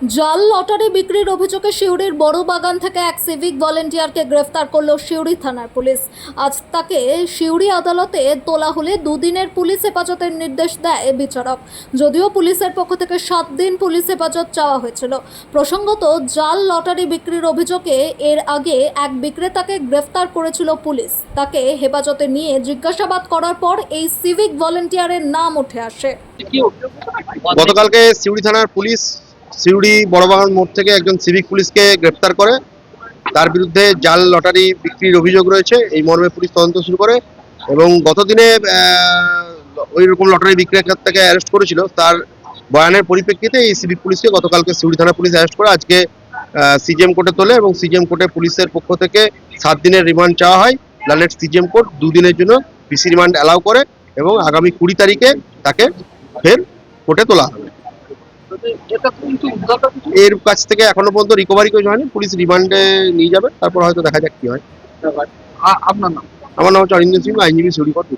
জাল লটারি বিক্রির অভিযোগে সিউড়ির বড় বাগান থেকে এক সিভিক ভলেন্টিয়ারকে গ্রেফতার করল সিউড়ি থানার পুলিশ। আজ তাকে সিউড়ি আদালতে তোলা হলে দুদিনের পুলিশ হেফাজতের নির্দেশ দেয় বিচারক। যদিও পুলিশের পক্ষ থেকে 7 দিন পুলিশ হেফাজত চাওয়া হয়েছিল। প্রসঙ্গত, জাল লটারি বিক্রির অভিযোগে এর আগে এক বিক্রেতাকে গ্রেফতার করেছিল পুলিশ। তাকে হেফাজতে নিয়ে জিজ্ঞাসাবাদ করার পর এই সিভিক ভলেন্টিয়ারের নাম উঠে আসে। গতকালকে সিউড়ি থানার পুলিশ সিউড়ি বড়বাগান মোড় থেকে একজন সিভিক পুলিশকে গ্রেপ্তার করে। তার বিরুদ্ধে জাল লটারি বিক্রির অভিযোগ রয়েছে, এই মর্মে পুলিশ তদন্ত শুরু করে এবং গতদিনে ওই রকম লটারি বিক্রেতাকে অ্যারেস্ট করেছিল। তার বয়ানের পরিপ্রেক্ষিতে এই সিভিক পুলিশকে গতকালকে সিউড়ি থানা পুলিশ অ্যারেস্ট করে আজকে সিজিএম কোর্টে তোলে এবং সিজিএম কোর্টে পুলিশের পক্ষ থেকে 7 দিনের রিমান্ড চাওয়া হয়। লালেট সিজিএম কোর্ট 2 দিনের জন্য পিসি রিমান্ড অ্যালাউ করে এবং আগামী 20 তারিখে তাকে ফের কোর্টে তোলা হবে। এর কাছ থেকে এখনো পর্যন্ত রিকভারি কেউ হয়নি, পুলিশ রিমান্ডে নিয়ে যাবে, তারপর হয়তো দেখা যাক কি হয়। আপনার নাম? আমার নাম হচ্ছে অরিন্দর সিং, আইনজীবী সিউড়ি কোর্ট।